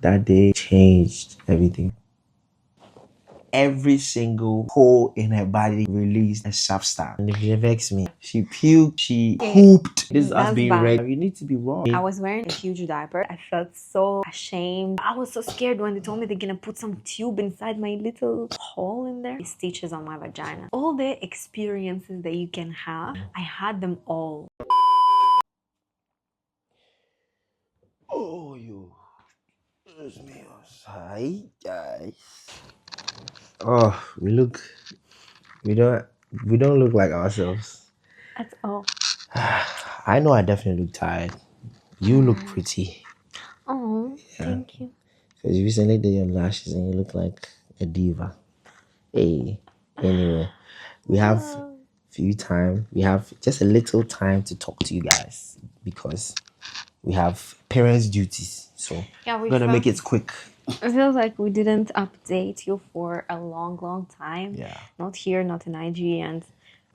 That day changed everything. Every single hole in her body released a substance. And if it vexed me, she puked, she pooped. This is us being red. You need to be raw. I was wearing a huge diaper. I felt so ashamed. I was so scared when they told me they're gonna put some tube inside my little hole in there. Stitches on my vagina. All the experiences that you can have, I had them all. Oh, you. Excuse me. Hi, guys. Oh, we don't look like ourselves. That's all. I know I definitely look tired. You look pretty. Oh, thank you. Because you recently did your lashes and you look like a diva. Hey, anyway, we have we have just a little time to talk to you guys because we have parents' duties. So Yeah, we're gonna make it quick. It feels like we didn't update you for a long time. Yeah. Not here, not in IG, and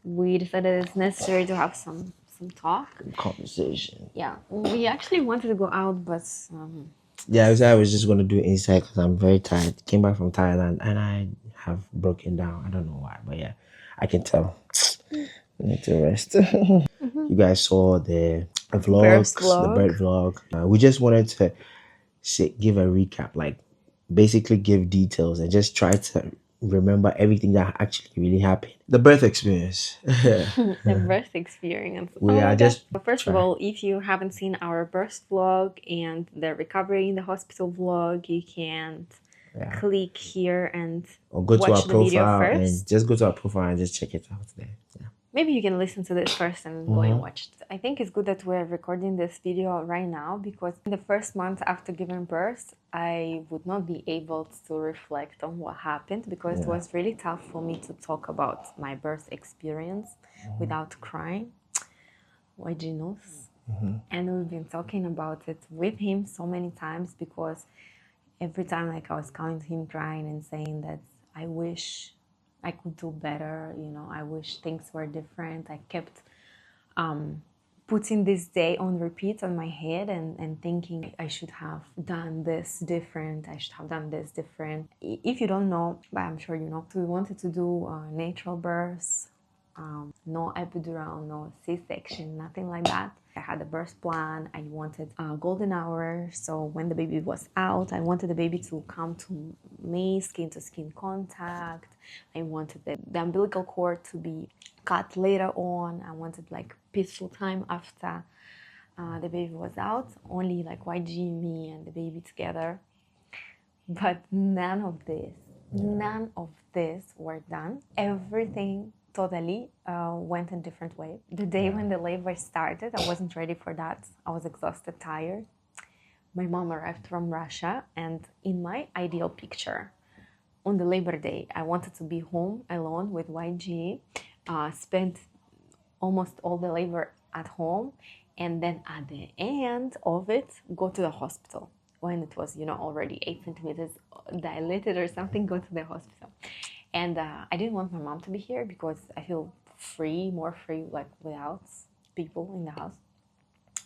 we decided it's necessary to have some talk. Conversation. Yeah, we actually wanted to go out, but Yeah, I was just gonna do it inside because I'm very tired. Came back from Thailand and I have broken down. I don't know why, but yeah, I can tell. I need to rest. You guys saw the vlogs, the bird vlog. We just wanted to give a recap, like basically give details and just try to remember everything that actually really happened. The birth experience. the birth experience. We are just First of all, if you haven't seen our birth vlog and the recovery in the hospital vlog, you can click here and or go to our watch the video profile first. and just go to our profile and just check it out there. Yeah. Maybe you can listen to this first and go and watch it. I think it's good that we're recording this video right now because in the first month after giving birth, I would not be able to reflect on what happened because it was really tough for me to talk about my birth experience without crying. YG knows. And we've been talking about it with him so many times because every time like I was coming to him crying and saying that I wish I could do better, you know, I wish things were different. I kept putting this day on repeat on my head and thinking I should have done this different. I should have done this different. If you don't know, but I'm sure you know, we wanted to do natural births, no epidural, no C-section, nothing like that. I had a birth plan. I wanted a golden hour. So when the baby was out, I wanted the baby to come to me, skin to skin contact. I wanted the umbilical cord to be cut later on. I wanted like peaceful time after the baby was out. Only like YG, me, and the baby together. But none of this were done. Everything totally went a different way. The day when the labor started, I wasn't ready for that. I was exhausted, tired. My mom arrived from Russia, and in my ideal picture, on the Labor Day, I wanted to be home alone with YG, spend almost all the labor at home, and then at the end of it, go to the hospital. When it was, you know, already 8 centimeters dilated or something, go to the hospital. And I didn't want my mom to be here because I feel free, more free, like without people in the house.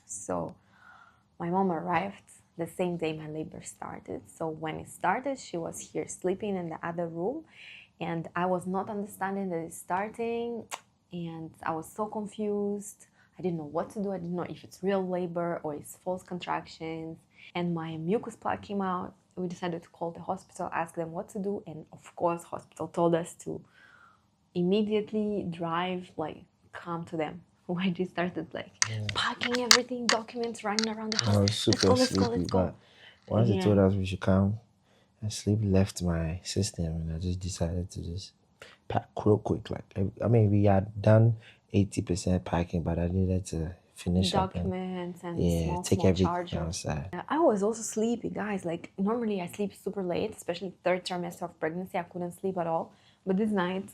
So my mom arrived the same day my labor started. So when it started, she was here sleeping in the other room, and I was not understanding that it's starting, and I was so confused. I didn't know what to do. I didn't know if it's real labor or it's false contractions. And my mucus plug came out. We decided to call the hospital, ask them what to do, and of course, hospital told us to immediately drive, like, come to them. YG started like packing everything, documents, running around the house. I was super sleepy, but once they told us we should come, and sleep left my system, and I just decided to just pack real quick. Like I mean, we had done 80% packing, but I needed to finish documents and take small everything charger. outside. I was also sleepy, guys. Like normally I sleep super late, especially third trimester of pregnancy. I couldn't sleep at all. But this night,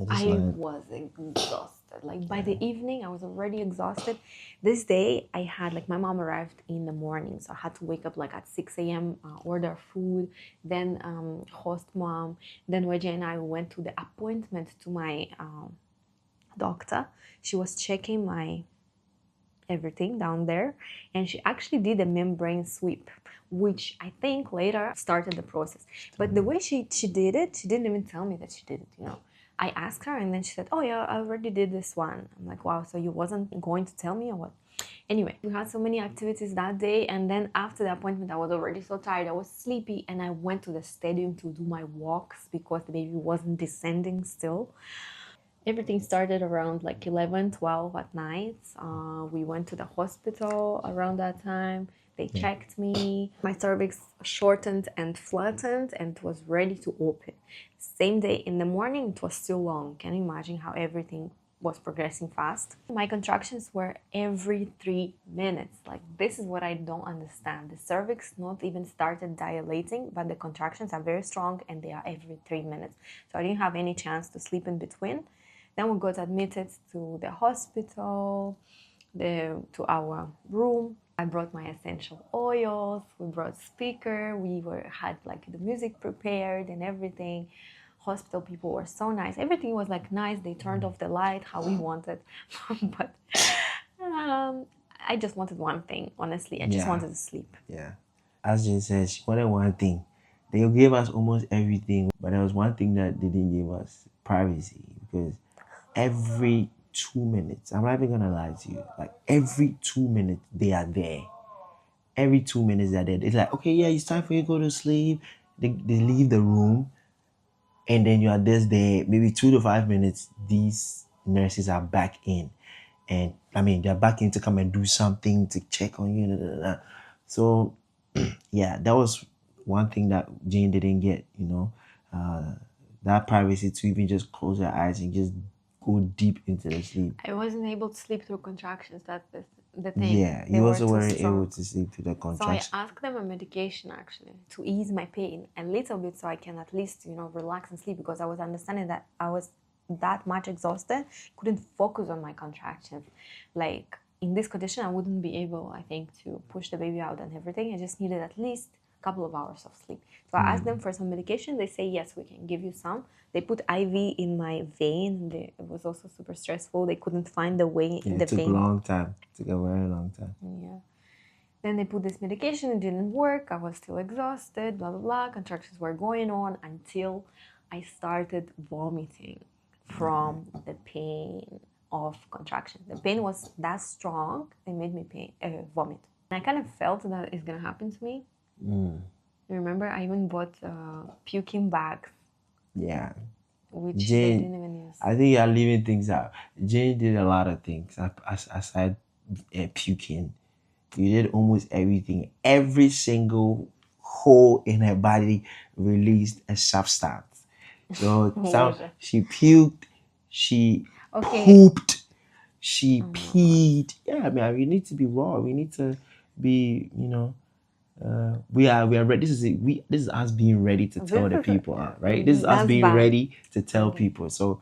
I was exhausted. Like by the evening, I was already exhausted. This day, I had like my mom arrived in the morning, so I had to wake up like at 6 a.m. Order food, then host mom, then YJ and I went to the appointment to my doctor. She was checking my everything down there, and she actually did a membrane sweep, which I think later started the process. But the way she did it, she didn't even tell me that she did it, you know. I asked her and then she said, oh yeah, I already did this one. I'm like, wow, so you wasn't going to tell me or what? Anyway, we had so many activities that day, and then after the appointment I was already so tired, I was sleepy, and I went to the stadium to do my walks because the baby wasn't descending still. Everything started around like 11, 12 at night. We went to the hospital around that time. They checked me. My cervix shortened and flattened and it was ready to open. Same day in the morning, it was still long. Can you imagine how everything was progressing fast? My contractions were every 3 minutes. Like, this is what I don't understand. The cervix not even started dilating, but the contractions are very strong and they are every 3 minutes. So I didn't have any chance to sleep in between. Then we got admitted to the hospital, to our room. I brought my essential oils. We brought speaker. Had like the music prepared and everything. Hospital people were so nice. Everything was like nice. They turned off the light how we wanted, but I just wanted one thing. Honestly, I just wanted to sleep. Yeah, as Jane said, she wanted one thing. They gave us almost everything, but there was one thing that they didn't give us: privacy. Because every 2 minutes, I'm not even gonna lie to you, like every 2 minutes they are there. Every 2 minutes they're there. It's like, okay, yeah, it's time for you to go to sleep. They leave the room, and then you are just there. Maybe 2 to 5 minutes, these nurses are back in, and I mean they're back in to come and do something to check on you. So yeah, that was one thing that Jane didn't get, that privacy to even just close your eyes and just go deep into the sleep. I wasn't able to sleep through contractions. That's the thing. Yeah, They you were also too weren't strong. able to sleep through the So I contraction. asked them a medication actually to ease my pain a little bit so I can at least, relax and sleep, because I was understanding that I was that much exhausted, couldn't focus on my contractions. Like, in this condition, I wouldn't be able, I think, to push the baby out and everything. I just needed at least a couple of hours of sleep. So I asked them for some medication. They say, yes, we can give you some. They put IV in my vein. It was also super stressful. They couldn't find the way in the It took vein. a long time. It took a very long time. Yeah. Then they put this medication, it didn't work. I was still exhausted, blah, blah, blah. Contractions were going on until I started vomiting from the pain of contractions. The pain was that strong, it made me vomit. And I kind of felt that it's going to happen to me. Remember, I even bought puking bags. Yeah. Which Jane, they didn't even use. I think you're leaving things out. Jane did a lot of things aside puking. You did almost everything. Every single hole in her body released a substance. So she puked, she pooped, she peed. Yeah, I mean, we need to be raw. We need to be, we are ready. This is us being ready to tell the people, right? This is us being ready to tell people. So,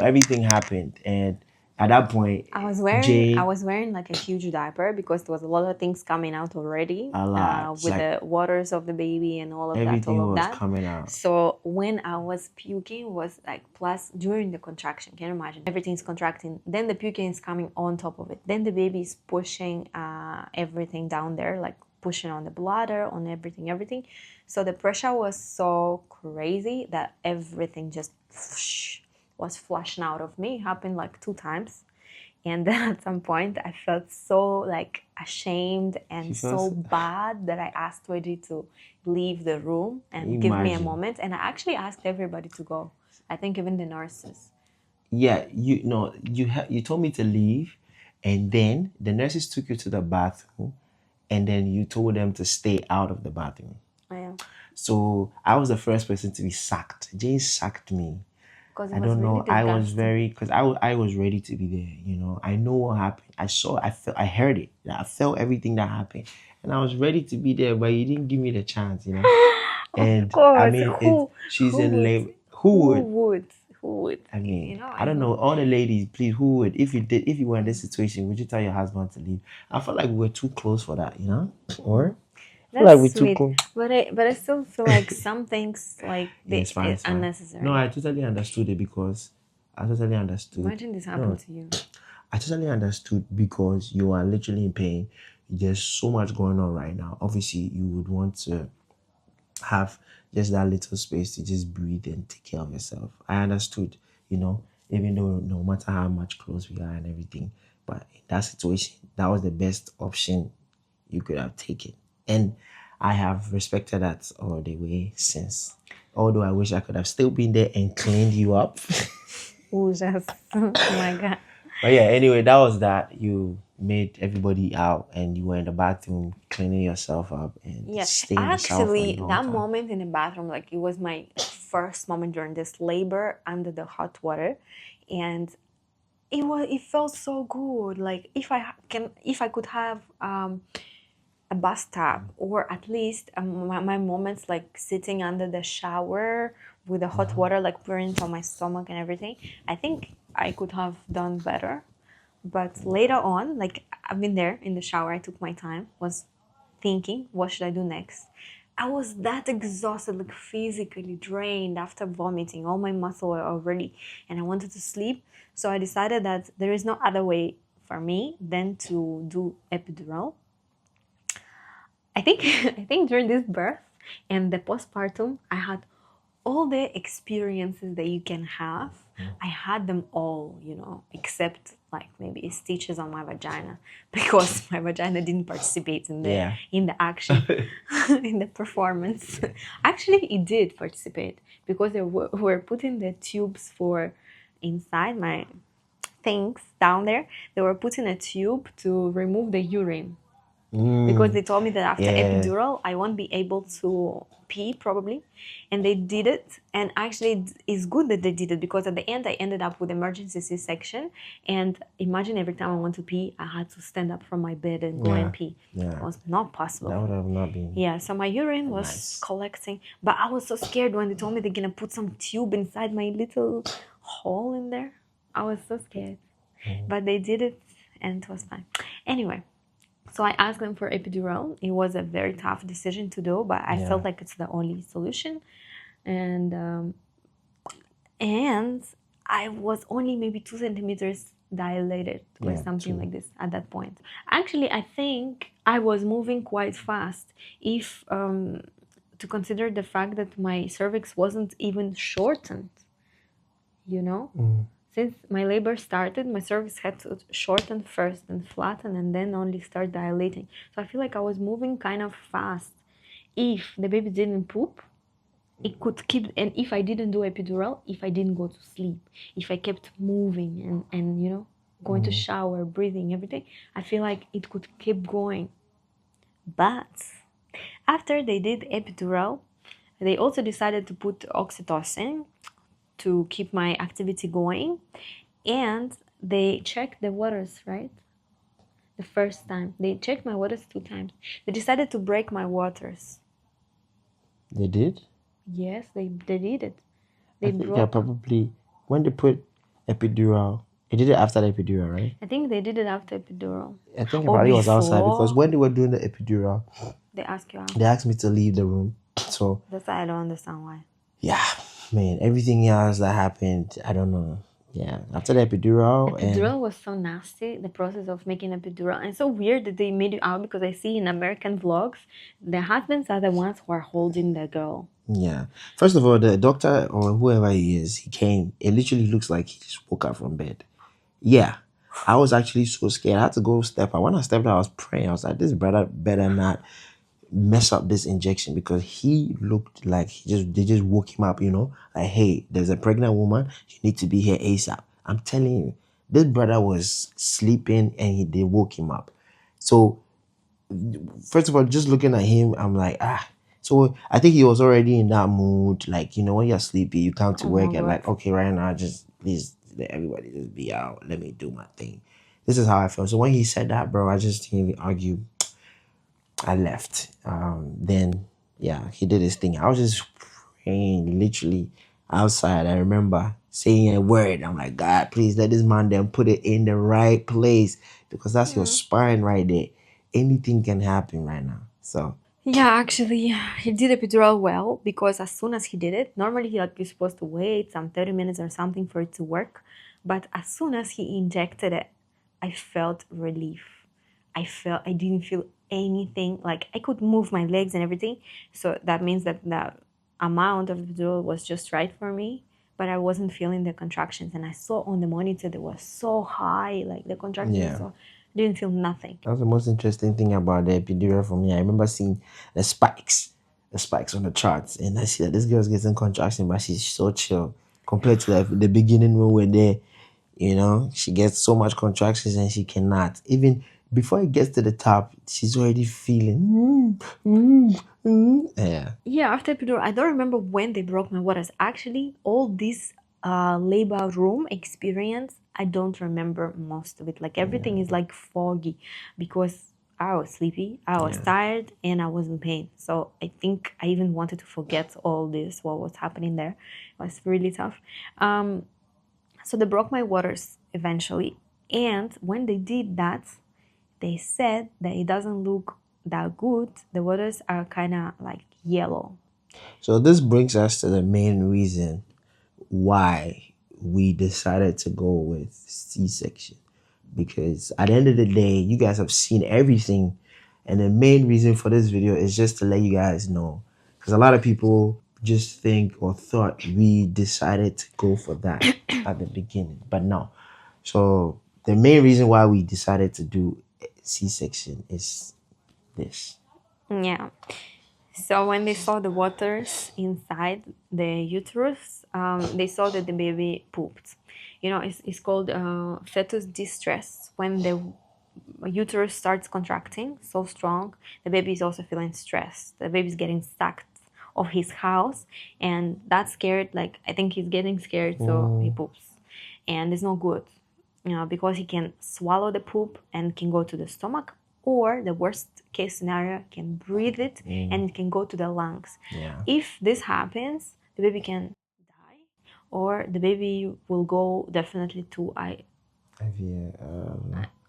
everything happened, and at that point, I was wearing like a huge diaper because there was a lot of things coming out already. A lot. With the waters of the baby and all of everything that. All of was that. coming out. So when I was puking was like, plus during the contraction, can you imagine? Everything's contracting. Then the puking is coming on top of it. Then the baby is pushing everything down there, like pushing on the bladder, on everything. So the pressure was so crazy that everything just was flushing out of me. It happened like 2 times. And then at some point I felt so like ashamed and so bad that I asked Reggie to leave the room and give me a moment. And I actually asked everybody to go. I think even the nurses. Yeah, you told me to leave, and then the nurses took you to the bathroom, and then you told them to stay out of the bathroom. Yeah. So I was the first person to be sacked. Jane sacked me. I don't know. I was because I was ready to be there. I know what happened. I heard it. I felt everything that happened, and I was ready to be there. But you didn't give me the chance. And of course, I mean, she's in labor. Who would? I mean, I don't know. All the ladies, please, who would? If you were in this situation, would you tell your husband to leave? I felt like we were too close for that. Or. That's sweet, but I still feel like some things like it's unnecessary. No, I totally understood it because I totally understood. Imagine this happened to you. I totally understood because you are literally in pain. There's so much going on right now. Obviously, you would want to have just that little space to just breathe and take care of yourself. I understood, even though no matter how much close we are and everything, but in that situation, that was the best option you could have taken. And I have respected that all the way since. Although I wish I could have still been there and cleaned you up. Oh, just oh my God. But yeah, anyway, that was that. You made everybody out and you were in the bathroom cleaning yourself up and Yeah, staying in the shower for a actually, long that time. moment in the bathroom, like it was my first moment during this labor under the hot water, and it felt so good. Like if I could have a bathtub, or at least my moments like sitting under the shower with the hot water like pouring from my stomach and everything, I think I could have done better. But later on, like I've been there in the shower, I took my time, was thinking, what should I do next? I was that exhausted, like physically drained after vomiting. All my muscle were already, and I wanted to sleep. So I decided that there is no other way for me than to do epidural. I think I think during this birth and the postpartum, I had all the experiences that you can have. I had them all, except like maybe stitches on my vagina because my vagina didn't participate in the Yeah. in the action, in the performance. Actually, it did participate because they were putting the tubes for inside my things down there. They were putting a tube to remove the urine because they told me that after Yeah. epidural I won't be able to pee probably, and they did it. And actually it's good that they did it because at the end I ended up with emergency C-section, and imagine every time I want to pee I had to stand up from my bed and go and pee. Yeah. It was not possible. That would have not been. Yeah, so my urine was Nice. collecting, but I was so scared when they told me they're gonna put some tube inside my little hole in there. I was so scared, but they did it and it was fine. Anyway, so I asked them for epidural. It was a very tough decision to do, but I felt like it's the only solution. And and I was only maybe 2 centimeters dilated or something like this at that point. Actually, I think I was moving quite fast. If to consider the fact that my cervix wasn't even shortened, Since my labor started, my cervix had to shorten first and flatten and then only start dilating. So I feel like I was moving kind of fast. If the baby didn't poop, it could keep, and if I didn't do epidural, if I didn't go to sleep, if I kept moving and going to shower, breathing, everything, I feel like it could keep going. But after they did epidural, they also decided to put oxytocin to keep my activity going, and they checked the waters, right? The first time they checked my waters 2 times. They decided to break my waters. They did? Yes, they did it. I think probably when they put epidural, they did it after the epidural, right? I think they did it after epidural. I think it Or probably was outside before. because when they were doing the epidural, They asked you out. they asked me to leave the room. So That's why I don't understand why. yeah, man, everything else that happened, I don't know. Yeah, after the epidural, Epidural was so nasty, the process of making epidural. And so weird that they made it out because I see in American vlogs, the husbands are the ones who are holding the girl. Yeah. First of all, the doctor or whoever he is, he came. It literally looks like he just woke up from bed. Yeah. I was actually so scared. I had to go step out. When I stepped out, I was praying. I was like, this brother better not mess up this injection because he looked like they just woke him up, like, hey, there's a pregnant woman, you need to be here ASAP. I'm telling you, this brother was sleeping and they woke him up. So first of all, just looking at him, I'm like, so I think he was already in that mood, like, when you're sleepy, you come to work and like, okay, right now, just please let everybody just be out, let me do my thing. This is how I felt. So when he said that, bro, I just didn't even argue. I left. Then yeah, he did his thing. I was just praying literally outside. I remember saying a word. I'm like, God, please let this man then put it in the right place because that's your spine right there. Anything can happen right now. So Yeah, actually, he did epidural well because as soon as he did it, normally you're supposed to wait some 30 minutes or something for it to work. But as soon as he injected it, I felt relief. I didn't feel anything. Like I could move my legs and everything. So that means that the amount of epidural was just right for me, but I wasn't feeling the contractions. And I saw on the monitor they were so high, like the contractions. Yeah. So I didn't feel nothing. That's the most interesting thing about the epidural for me. I remember seeing the spikes on the charts, and I see that this girl's getting contraction, but she's so chill compared to the beginning when we were there. You know, she gets so much contractions and she cannot. Even before it gets to the top, she's already feeling. Yeah. Yeah, after epidural, I don't remember when they broke my waters. Actually, all this labor room experience, I don't remember most of it. Like everything is like foggy because I was sleepy, I was tired, and I was in pain. So I think I even wanted to forget all this, what was happening there. It was really tough. So they broke my waters eventually. And when they did that, they said that it doesn't look that good. The waters are kind of like yellow. So this brings us to the main reason why we decided to go with C-section. Because at the end of the day, you guys have seen everything. And the main reason for this video is just to let you guys know. Because a lot of people just think or thought we decided to go for that at the beginning. But no. So the main reason why we decided to do C-section is this. Yeah. So when they saw the waters inside the uterus, they saw that the baby pooped. You know, it's called fetus distress. When the uterus starts contracting so strong, the baby is also feeling stressed. The baby's getting sucked of his house, and that's scared. Like I think he's getting scared, so he poops, and it's not good. You know, because he can swallow the poop and can go to the stomach, or the worst case scenario, can breathe it and it can go to the lungs. Yeah. If this happens, the baby can die, or the baby will go definitely to I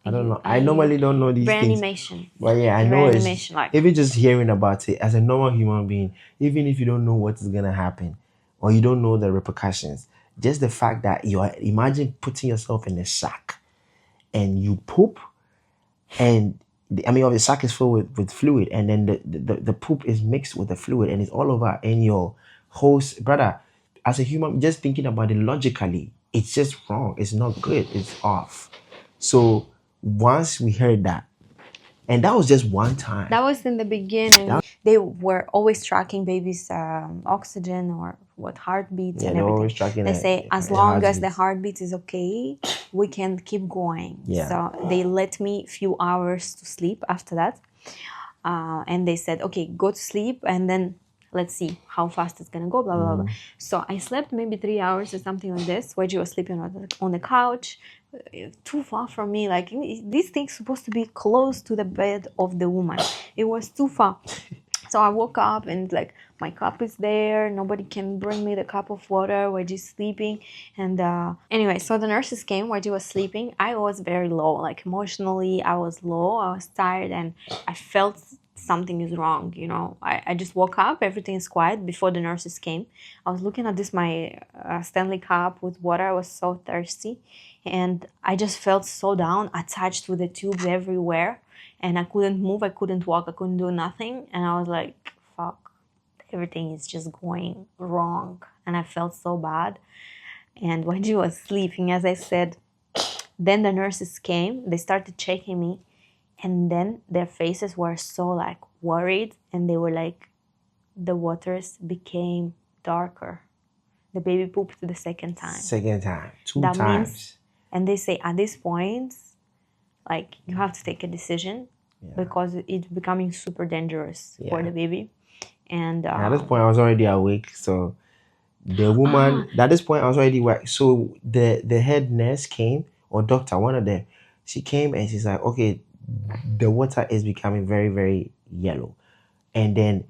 don't know. I normally don't know these things. reanimation. But yeah, I know it's Reanimation, like even just hearing about it as a normal human being, even if you don't know what is gonna happen or you don't know the repercussions, just the fact that you are imagine putting yourself in a sack and you poop and the sack is filled with fluid and then the poop is mixed with the fluid and it's all over in your host brother. As a human, just thinking about it logically, it's just wrong. It's not good. It's off. So once we heard that, and that was just one time. that was in the beginning. They were always tracking baby's oxygen or what heartbeats and they're everything. always tracking They the- say as the long as the heartbeats. heartbeat is okay, we can keep going. Yeah. So they let me few hours to sleep after that, and they said, okay, go to sleep and then let's see how fast it's gonna go. Blah blah blah. So I slept maybe 3 hours or something like this. Reggie was sleeping on the couch, too far from me. Like this thing's supposed to be close to the bed of the woman. It was too far. So I woke up and like my cup is there. Nobody can bring me the cup of water. Reggie's sleeping. And anyway, so the nurses came. Reggie was sleeping. I was very low. Like emotionally, I was low. I was tired and I felt something is wrong, you know. I just woke up, everything is quiet before the nurses came. I was looking at this, my Stanley cup with water. I was so thirsty and I just felt so down, attached with the tubes everywhere, and I couldn't move, I couldn't walk, I couldn't do nothing, and I was like, fuck, everything is just going wrong, and I felt so bad. And when she was sleeping, as I said, then the nurses came, they started checking me, and then their faces were so like worried, and they were like, the waters became darker. The baby pooped the second time. Two That times. means, and they say at this point, like you have to take a decision because it's becoming super dangerous for the baby. And at this point, I was already awake. So the woman, at this point, I was already awake. So the head nurse came, or doctor, one of them, she came and she's like, okay, the water is becoming very, very yellow. And then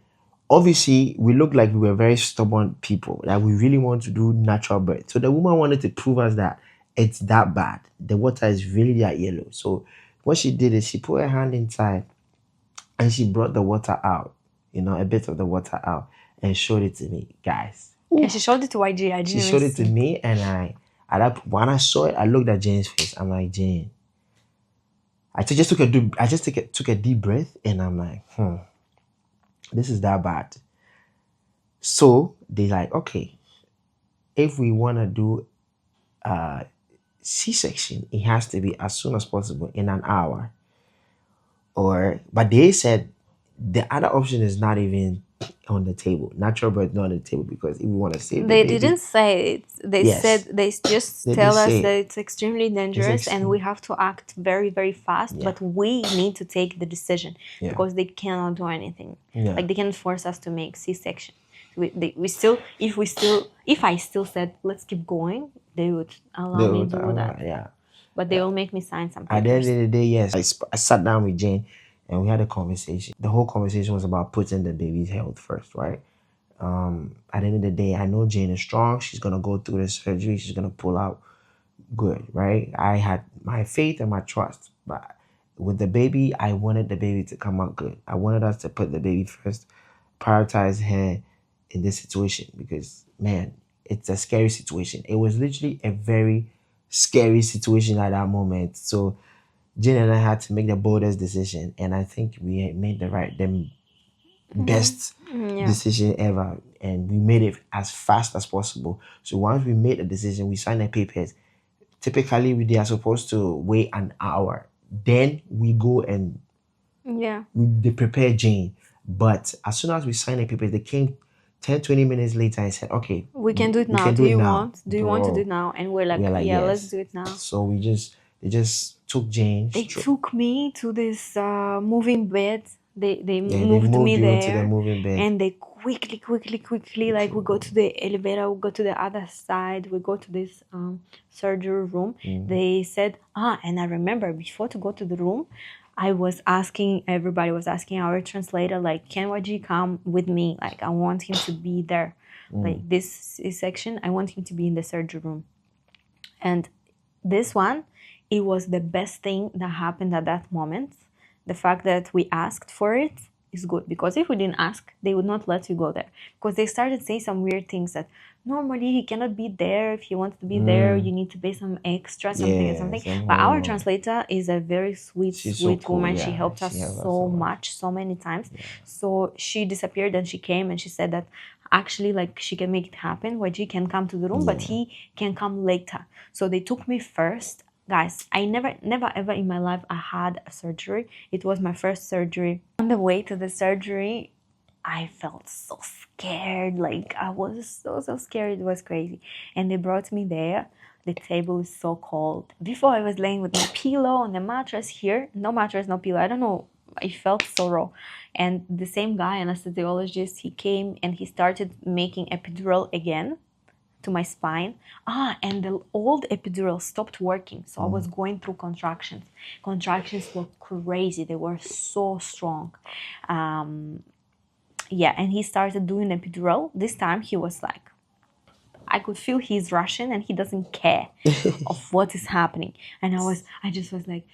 obviously we look like we were very stubborn people, that we really want to do natural birth. So the woman wanted to prove us that it's that bad. The water is really that yellow. So what she did is she put her hand inside and she brought the water out, a bit of the water out, and showed it to me, guys. And she showed it to YG. She showed it to me, and when I saw it, I looked at Jane's face. I'm like, Jane, took a deep breath, and I'm like, this is that bad. So they like, okay, if we want to do C-section, it has to be as soon as possible in an hour. But they said the other option is not even on the table. Natural birth not on the table, because if we want to save the They baby, didn't say it. They Yes. said they just They tell did us say that it's extremely dangerous and we have to act very, very fast. Yeah. But we need to take the decision Yeah. because they cannot do anything. Yeah. Like they can force us to make C-section. If I still said let's keep going, they would allow me to do that. Yeah. But they will make me sign some At the end papers. of the day, yes, I sat down with Jane and we had a conversation. The whole conversation was about putting the baby's health first, right? At the end of the day, I know Jane is strong. She's gonna go through the surgery. She's gonna pull out good, right? I had my faith and my trust, but with the baby, I wanted the baby to come out good. I wanted us to put the baby first, prioritize her in this situation, because man, it's a scary situation. It was literally a very scary situation at that moment. So Jane and I had to make the boldest decision, and I think we had made the best decision ever, and we made it as fast as possible. So once we made a decision, we signed the papers. Typically, they are supposed to wait an hour. Then we go and they prepare Jane. But as soon as we signed the papers, they came 10-20 minutes later and said, okay, we can do it now. Do you want to do it now? And we're like, yeah, yes. let's do it now. So they just took Jane. They took me to this moving bed. They moved me you there into the moving bed. and they quickly, like we go to the elevator, we go to the other side, we go to this surgery room. They said, and I remember before to go to the room, everybody was asking our translator, like, can YG come with me? Like, I want him to be there. Like this section, I want him to be in the surgery room. And this one, it was the best thing that happened at that moment. The fact that we asked for it is good, because if we didn't ask, they would not let you go there, because they started saying some weird things that normally he cannot be there. If he wants to be there, you need to pay some extra something. But our translator is a very sweet woman. She helped us so much, so many times. So she disappeared and she came and she said that actually, like, she can make it happen. YG can come to the room, but he can come later. So they took me first. Guys, I never ever in my life I had a surgery. It was my first surgery. On the way to the surgery, I felt so scared. Like, I was so scared. It was crazy. And they brought me there. The table is so cold. Before, I was laying with my pillow on the mattress here. No mattress, no pillow. I don't know. I felt so raw. And the same guy, anesthesiologist, he came and he started making epidural again to my spine. And the old epidural stopped working. So I was going through contractions. Contractions were crazy. They were so strong. And he started doing epidural. This time he was like, I could feel he's Russian and he doesn't care of what is happening. And I just was like,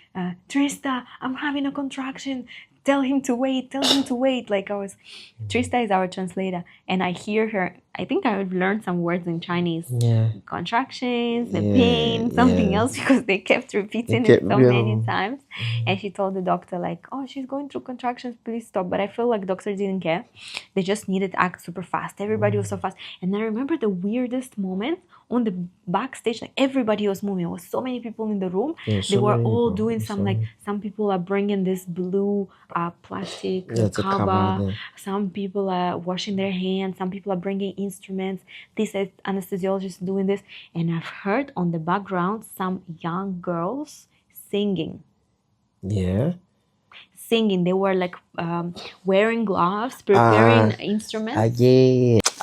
Trista, I'm having a contraction. Tell him to wait. Like, Trista is our translator. And I hear her, I think I would learn some words in Chinese. Contractions, the pain, something else, because they kept repeating it so many times. And she told the doctor, like, she's going through contractions, please stop. But I feel like doctors didn't care. They just needed to act super fast. Everybody was so fast. And I remember the weirdest moment on the backstage, like, everybody was moving. There was so many people in the room. They were all doing some people are bringing this blue plastic cover. Some people are washing their hands. Some people are bringing instruments. This anesthesiologist doing this. And I've heard on the background some young girls singing. Singing. They were like wearing gloves, preparing instruments.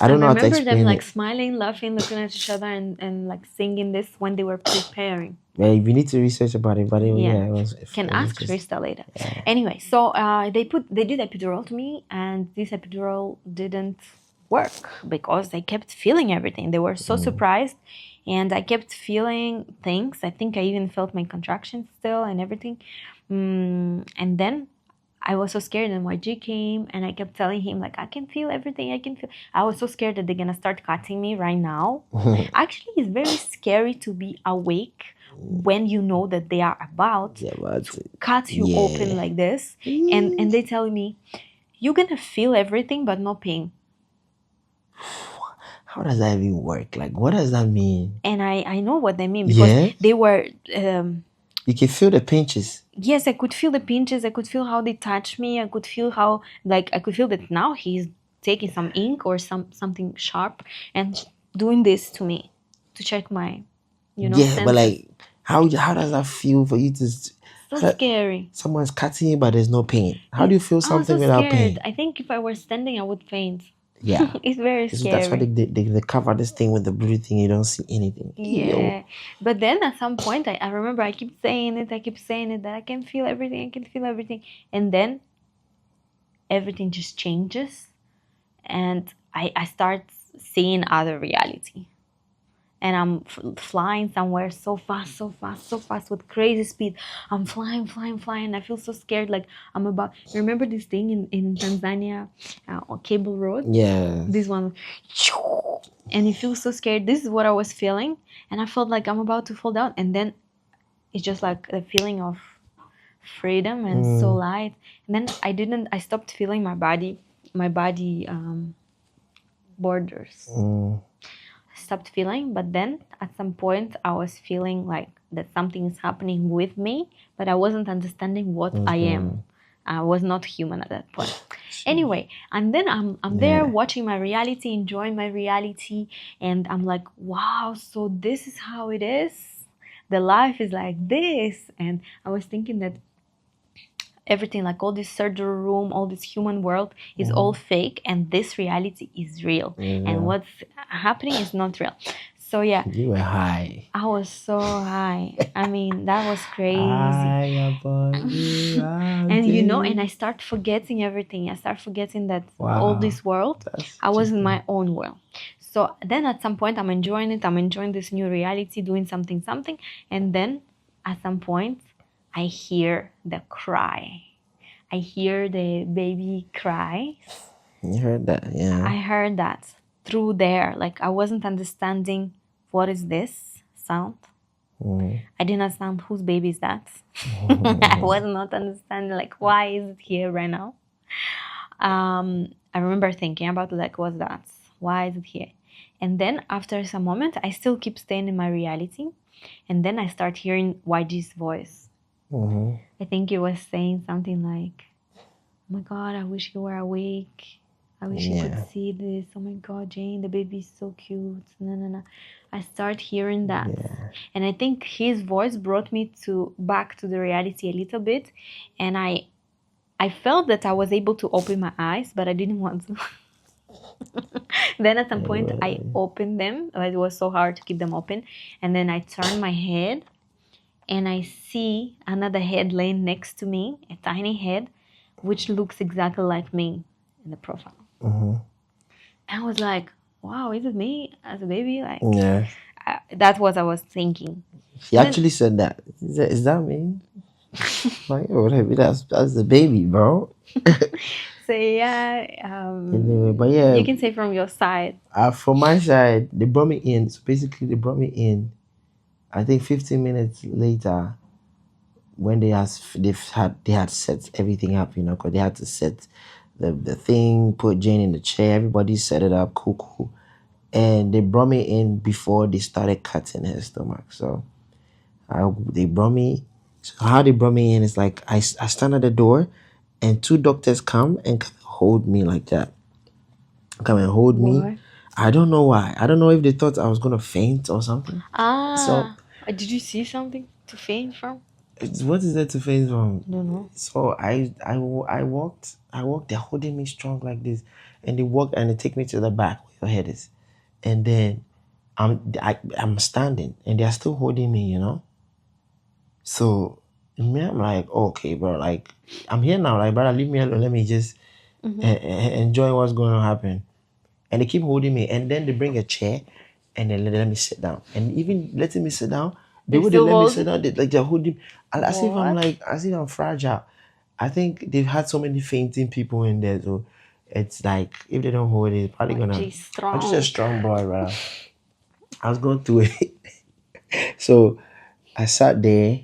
I don't know how to explain them, like, smiling, laughing, looking at each other, and like singing this when they were preparing. Yeah, we need to research about it, but can ask Trista later. Anyway, so they did epidural to me, and this epidural didn't work because I kept feeling everything. They were so surprised, and I kept feeling things. I think I even felt my contractions still and everything. And then I was so scared, and YG came, and I kept telling him, like, I can feel everything, I can feel. I was so scared that they're gonna start cutting me right now. Actually, it's very scary to be awake when you know that they are about to cut you open like this, and they tell me, you're gonna feel everything but no pain. How does that even work? Like, what does that mean? And I know what they mean, because they were you can feel the pinches. Yes, I could feel the pinches. I could feel how they touch me. I could feel how, like, I could feel that now he's taking some ink or something sharp and doing this to me to check my, senses. But like, how does that feel for you to? So scary. Someone's cutting you, but there's no pain. How do you feel something so without scared. pain? I think if I were standing, I would faint. Yeah, it's very scary. That's why they cover this thing with the blue thing. You don't see anything. Yeah, but then at some point, I remember I keep saying it. That I can feel everything. I can feel everything, and then everything just changes, and I start seeing other reality, and I'm flying somewhere so fast with crazy speed. I'm flying. I feel so scared, like I'm about. You remember this thing in Tanzania, on Cable Road? Yeah. This one, and you feel so scared. This is what I was feeling, and I felt like I'm about to fall down, and then it's just like the feeling of freedom and so light. And then I stopped feeling my body borders. I stopped feeling, but then at some point I was feeling like that something is happening with me, but I wasn't understanding what I am. I was not human at that point. Anyway, and then I'm there watching my reality, enjoying my reality, and I'm like, wow, so this is how it is. The life is like this. And I was thinking that everything, like all this surgery room, all this human world is all fake, and this reality is real. And what's happening is not real. So yeah, you were high. I was so high. I mean, that was crazy. And and I start forgetting everything. I start forgetting that all this world, I was in my own world. So then at some point I'm enjoying it. I'm enjoying this new reality, doing something. And then at some point I hear the cry. I hear the baby cries. You heard that? Yeah. I heard that through there. Like, I wasn't understanding, what is this sound? I didn't understand whose baby is that. I was not understanding, like, why is it here right now? I remember thinking about, like, what's that? Why is it here? And then after some moment, I still keep staying in my reality. And then I start hearing YG's voice. I think he was saying something like, oh my God, I wish you were awake. I wish you could see this. Oh my God, Jane, the baby is so cute. No. I start hearing that. And I think his voice brought me back to the reality a little bit. And I felt that I was able to open my eyes, but I didn't want to. Then at some point, I opened them. It was so hard to keep them open. And then I turned my head, and I see another head laying next to me, a tiny head, which looks exactly like me in the profile. I was like, wow, is it me as a baby? Like, that's what I was thinking. He actually said that. Is that me? Like, whatever. That's the baby, bro. So yeah, anyway, but yeah, you can say from your side. From my side, they brought me in. So basically, they brought me in. I think 15 minutes later, when they had set everything up, because they had to set the thing, put Jane in the chair, everybody set it up, cool. And they brought me in before they started cutting her stomach. So they brought me. So how they brought me in is like I stand at the door, and two doctors come and hold me like that. Come and hold me. I don't know why. I don't know if they thought I was gonna faint or something. So did you see something to faint from? What is there to faint from? I don't know. So I walked. They're holding me strong like this, and they walk and they take me to the back where your head is, and then I'm standing and they're still holding me, So me, I'm like, okay, bro, like I'm here now, like brother, leave me alone. Let me just enjoy what's going to happen. And they keep holding me, and then they bring a chair, and then let me sit down. And even letting me sit down, they wouldn't let me sit down. They're holding, as if I'm fragile. I think they've had so many fainting people in there, so it's like if they don't hold it, it's probably gonna. She's strong. I'm just a strong boy, bro. I was going through it. So I sat there,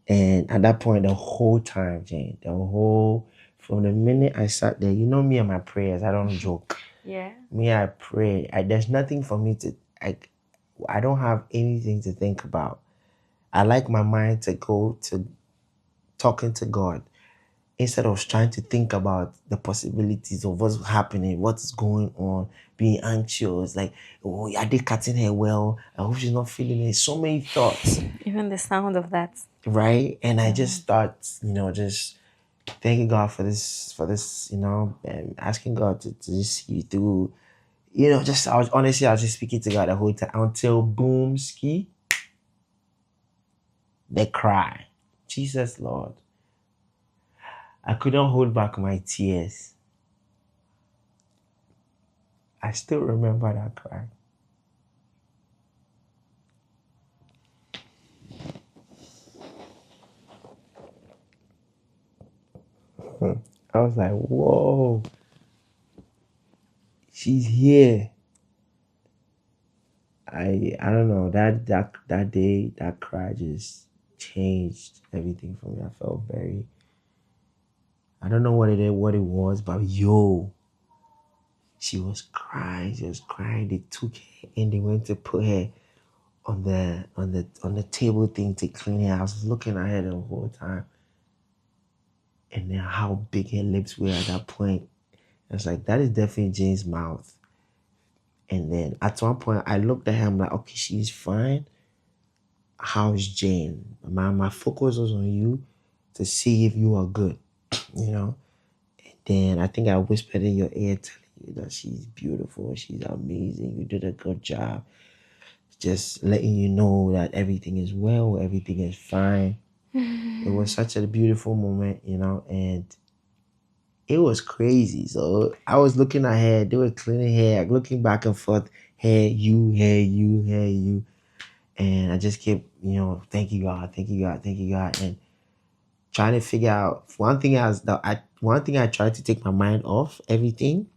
and at that point, the whole time, Jane, from the minute I sat there, you know me and my prayers, I don't joke. Yeah. Me, I pray. There's nothing for me to, I don't have anything to think about. I like my mind to go to talking to God instead of trying to think about the possibilities of what's happening, what's going on, being anxious, like, oh, are they cutting her well? I hope she's not feeling it. So many thoughts. Even the sound of that. Right? And I just start, just thanking God for this, and asking God to just see you through. I was just speaking to God the whole time until boom, ski, they cry. Jesus Lord. I couldn't hold back my tears. I still remember that cry. I was like, whoa, she's here. I don't know, that day, that cry just changed everything for me. I felt I don't know what it was, but she was crying. They took her and they went to put her on the table thing to clean her. I was looking at her the whole time. And then how big her lips were at that point. I was like, that is definitely Jane's mouth. And then at one point I looked at her, I'm like, okay, she's fine. How's Jane? My focus was on you to see if you are good, And then I think I whispered in your ear telling you that she's beautiful, she's amazing, you did a good job. Just letting you know that everything is well, everything is fine. It was such a beautiful moment, and it was crazy. So I was looking at her, they were cleaning hair, looking back and forth, hair, you, hair, you, hair, you. And I just kept, thank you God, thank you God, thank you God. And trying to figure out one thing I tried to take my mind off everything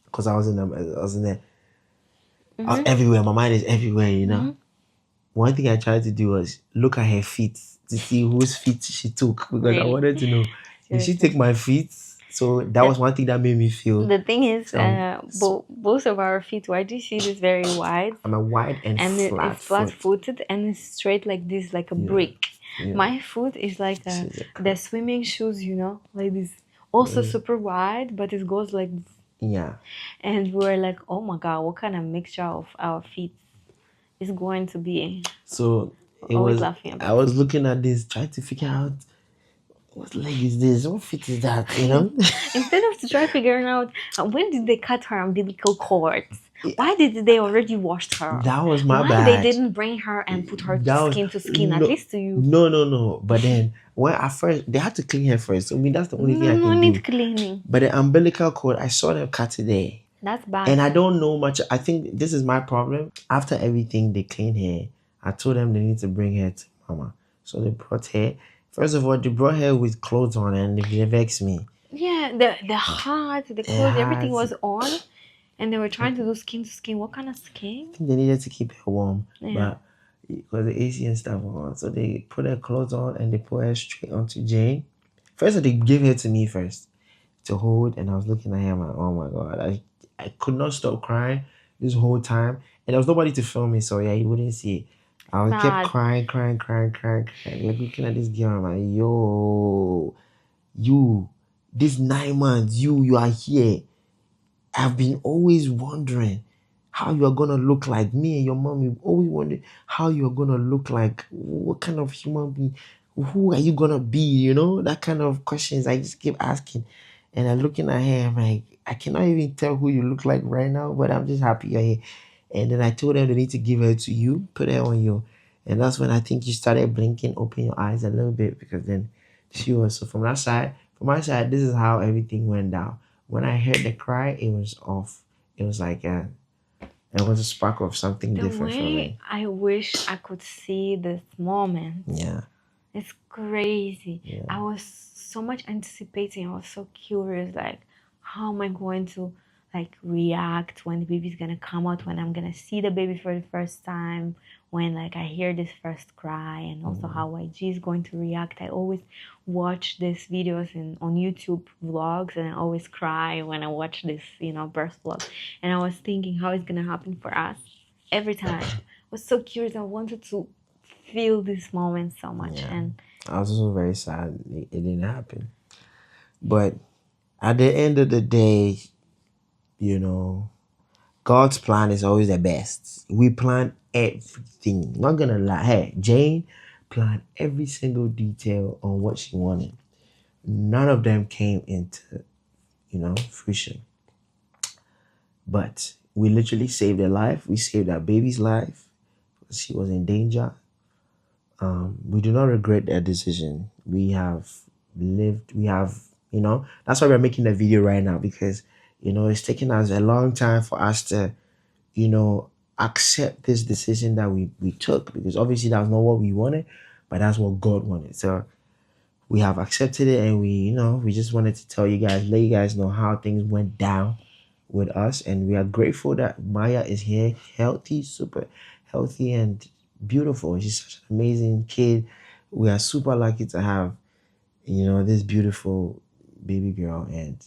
because I was everywhere. My mind is everywhere, One thing I tried to do was look at her feet to see whose feet she took because I wanted to know, did she take my feet? So that was one thing that made me feel. The thing is, both of our feet, why do you see this very wide? I'm a wide and flat it's flat-footed and it's straight like this, like a brick. Yeah. My foot is like the swimming shoes, like this. Also super wide, but it goes like this. Yeah. And we're like, oh my God, what kind of mixture of our feet is going to be? So I was looking at this, trying to figure out what leg is this? What fit is that? Instead of trying figuring out when did they cut her umbilical cords? Why did they already wash her? That was my bad. Why they didn't bring her and put her skin to skin, at least to you? No. But then when at first they had to clean her first. I mean that's the only thing I can do. No need cleaning. But the umbilical cord, I saw them cut it there. That's bad. And I don't know much. I think this is my problem. After everything they cleaned her, I told them they need to bring her to mama. So they brought her. First of all, they brought her with clothes on and they vexed me. Yeah, the hat, the clothes, everything was on. And they were trying to do skin to skin. What kind of skin? I think they needed to keep her warm. Yeah. But because the AC and stuff was on. So they put her clothes on and they put her straight onto Jane. First, they gave her to me first to hold. And I was looking at her, I'm like, oh my God. I could not stop crying this whole time. And there was nobody to film me. So yeah, you wouldn't see it. I kept crying. Like looking at this girl, I'm like, yo, you, this 9 months, you are here. I've been always wondering how you're gonna look like. Me and your mom, we've always wondered how you're gonna look like. What kind of human being? Who are you gonna be? That kind of questions I just keep asking. And I'm looking at her, I'm like, I cannot even tell who you look like right now, but I'm just happy you're here. And then I told them they need to give her to you, put her on you. And that's when I think you started blinking, open your eyes a little bit because then she was. So from my side, this is how everything went down. When I heard the cry, it was off. It was like it was a spark of something different for me. I wish I could see this moment. Yeah. It's crazy. Yeah. I was so much anticipating. I was so curious, like, how am I going to like react when the baby's gonna come out, when I'm gonna see the baby for the first time, when like I hear this first cry, and also how YG is going to react. I always watch these videos on YouTube vlogs, and I always cry when I watch this, birth vlog. And I was thinking how it's gonna happen for us every time. I was so curious. I wanted to feel this moment so much. Yeah. And I was also very sad it didn't happen. But at the end of the day, you know, God's plan is always the best. We plan everything. Not gonna lie. Hey, Jane planned every single detail on what she wanted. None of them came into, fruition. But we literally saved her life. We saved our baby's life. She was in danger. We do not regret that decision. We have lived, that's why we're making the video right now, because, it's taken us a long time for us to, accept this decision that we took, because obviously that's not what we wanted, but that's what God wanted. So we have accepted it, and we just wanted to tell you guys, let you guys know how things went down with us. And we are grateful that Maya is here, healthy, super healthy and beautiful. She's such an amazing kid. We are super lucky to have, this beautiful baby girl. And,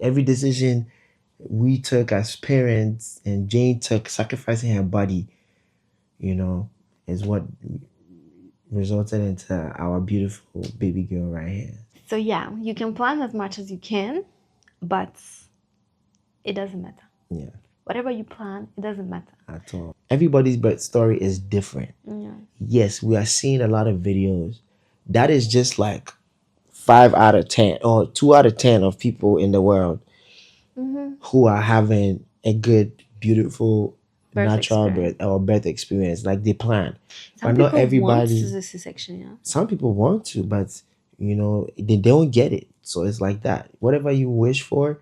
every decision we took as parents and Jane took, sacrificing her body, is what resulted into our beautiful baby girl right here. so, yeah, you can plan as much as you can, but it doesn't matter. Yeah. Whatever you plan, it doesn't matter At all. Everybody's birth story is different. Yeah. Yes, we are seeing a lot of videos. That is just like 5 out of 10 or 2 out of 10 of people in the world who are having a good, beautiful, Birth natural experience. birth or birth experience like they plan. Some But not people want everybody. to do C-section, yeah. Some people want to, but they don't get it. So it's like that. Whatever you wish for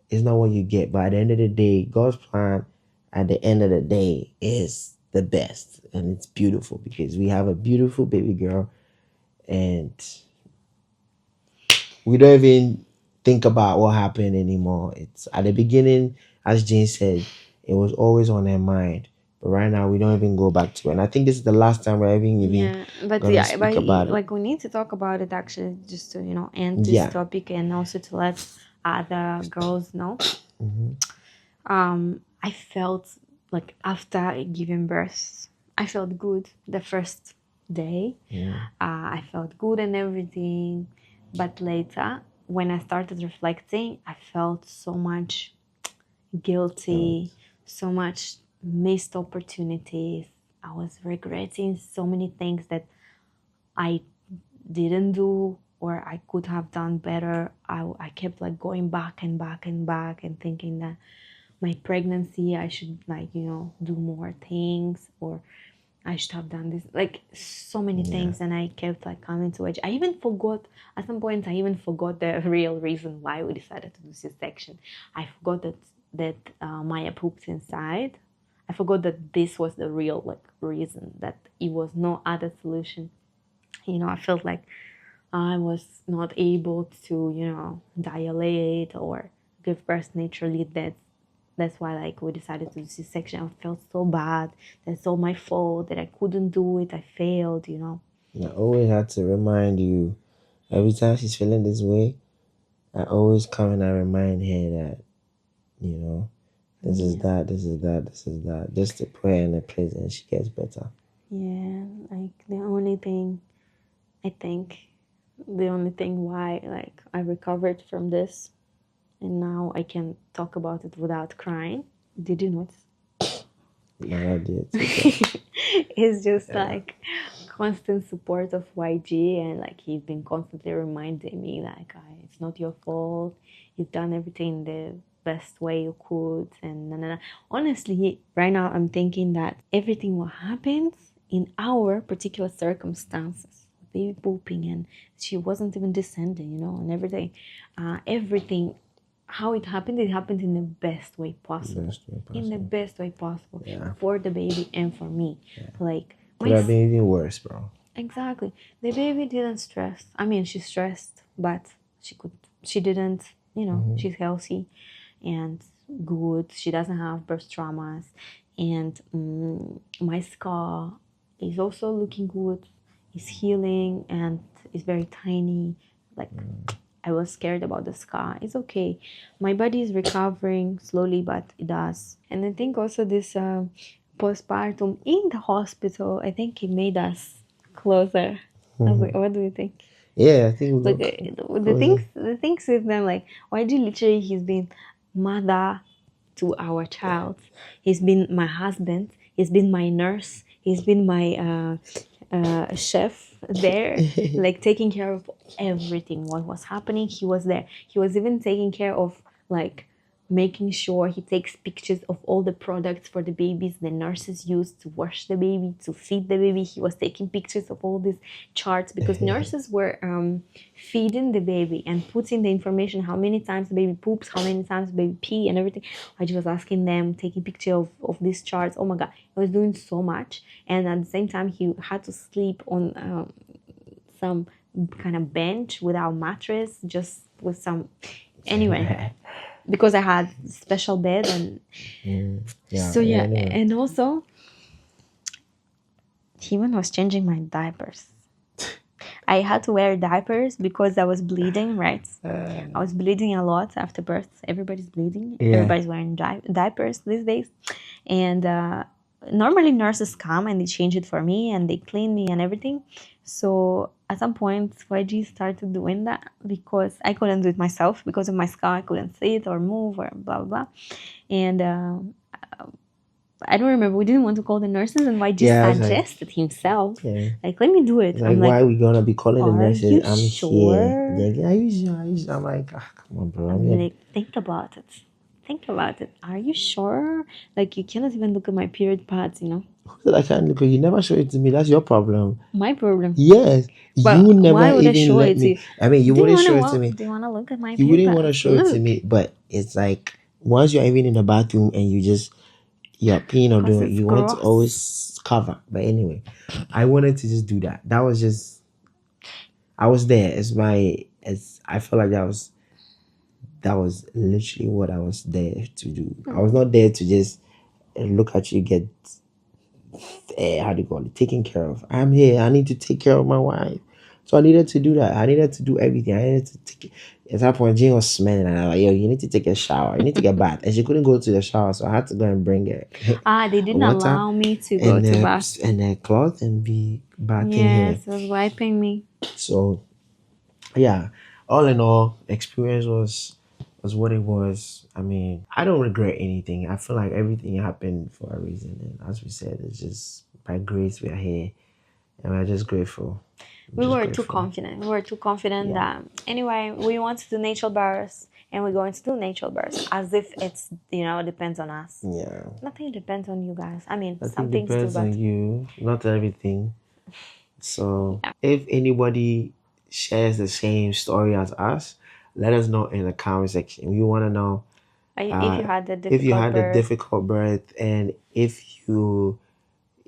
is not what you get. But at the end of the day, God's plan at the end of the day is the best, and it's beautiful because we have a beautiful baby girl, and we don't even think about what happened anymore. It's at the beginning, as Jane said, it was always on her mind. But right now, we don't even go back to it. And I think this is the last time we're even but gonna speak about it. like we need to talk about it actually, just to end this Yeah. topic, and also to let other girls know. I felt like after giving birth, I felt good the first day. I felt good and everything, but later when I started reflecting, I felt so much guilty, so much missed opportunities. I was regretting so many things that I didn't do or I could have done better. I kept like going back and back and back and thinking that my pregnancy I should do more things, or I should have done this, like so many things. And I kept like coming to edge. I even forgot at some point. I even forgot the real reason why we decided to do C-section. I forgot that Maya pooped inside. I forgot that this was the real reason, that it was no other solution. I felt like I was not able to dilate or give birth naturally. That's why we decided to do C-section. I felt so bad. That's all my fault that I couldn't do it. I failed. I always had to remind you, every time she's feeling this way, I always come and I remind her that, this is that, this is that, this is that. Just to put her in a place and she gets better. Yeah, the only thing why I recovered from this and now I can talk about it without crying. Did you notice? No, I did. It's just constant support of YG, and he's been constantly reminding me it's not your fault. You've done everything the best way you could, and honestly, right now I'm thinking that everything what happens in our particular circumstances, baby pooping, and she wasn't even descending, and everything how it happened in the best way possible. In the best way possible Yeah. for the baby and for me. Could have been even worse, bro. Exactly. The baby didn't stress. I mean, she stressed, but she didn't, she's healthy and good. She doesn't have birth traumas. And my scar is also looking good. It's healing and it's very tiny. Like, I was scared about the scar. It's okay. My body is recovering slowly, but it does. And I think also this postpartum in the hospital, I think it made us closer. What do you think? Yeah, I think we Like got the things with them, like YG literally he's been mother to our child. He's been my husband. He's been my nurse. He's been my chef there, like taking care of everything. What was happening, he was there. He was even taking care of like making sure he takes pictures of all the products for the babies the nurses use to wash the baby, to feed the baby. He was taking pictures of all these charts because nurses were feeding the baby and putting the information, how many times the baby poops, how many times the baby pee and everything. I just was asking them, taking picture of these charts. Oh my god, I was doing so much. And at the same time he had to sleep on some kind of bench without mattress, just with some, anyway, because I had special bed. And so yeah, anyway. and also Timon was changing my diapers. I had to wear diapers because I was bleeding, right? I was bleeding a lot after birth. Everybody's bleeding. Yeah. Everybody's wearing diapers these days. And normally nurses come and they change it for me and they clean me and everything. So at some point, YG started doing that because I couldn't do it myself because of my scar. I couldn't sit or move or blah, blah, blah. And I don't remember. We didn't want to call the nurses, and YG suggested himself. Yeah. Like, let me do it. Like, why are we gonna be calling the nurses? You I'm sure? here. Like, are you sure? I'm like, come on, bro. I'm like, think about it. Think about it. Are you sure? Like, you cannot even look at my period pads, I can't look. You never show it to me. That's your problem. My problem. Yes, But you never why would I even show let it to me. you? I mean, you wouldn't show it to me. Do you want to look at my You period wouldn't pads? want to show it to Look. me. But it's like once you're even in the bathroom and you're peeing or doing, you want to gross. always cover. But anyway, I wanted to just do that. That was just, I was there. I feel like that was literally what I was there to do. I was not there to just look at you get, how do you call it, taken care of. I'm here. I need to take care of my wife. So I needed to do that. I needed to do everything. I needed to take it. At that point, Jane was smelling, and I was like, yo, you need to take a shower. You need to get a bath. And she couldn't go to the shower, so I had to go and bring her. They didn't allow me to go to bath. And a cloth and be bathing her. Yes, it was wiping me. So, yeah, all in all, experience was what it was. I mean, I don't regret anything. I feel like everything happened for a reason. And as we said, it's just by grace we are here. And we're just grateful. We were too confident. That anyway, we want to do natural births and we're going to do natural births as if it's, depends on us. Yeah. Nothing depends on you guys. I mean, Nothing some things do, depends but on you, not everything. So if anybody shares the same story as us, let us know in the comment section. We want to know if you had the difficult birth and if you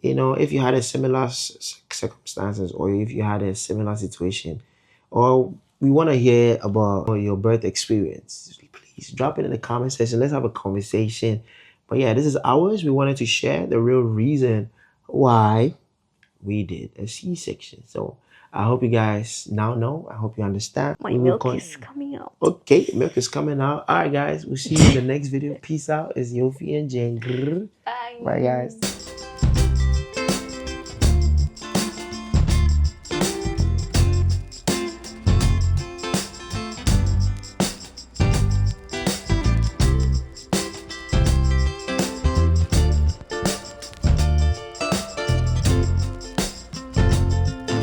had a similar circumstances or if you had a similar situation, or we want to hear about your birth experience. Please drop it in the comment section. Let's have a conversation. But yeah, this is ours. We wanted to share the real reason why we did a C-section. So I hope you guys now know. I hope you understand. My milk is coming out. Okay, milk is coming out. All right, guys. We'll see you in the next video. Peace out. It's Yoofi and Jane. Bye, guys.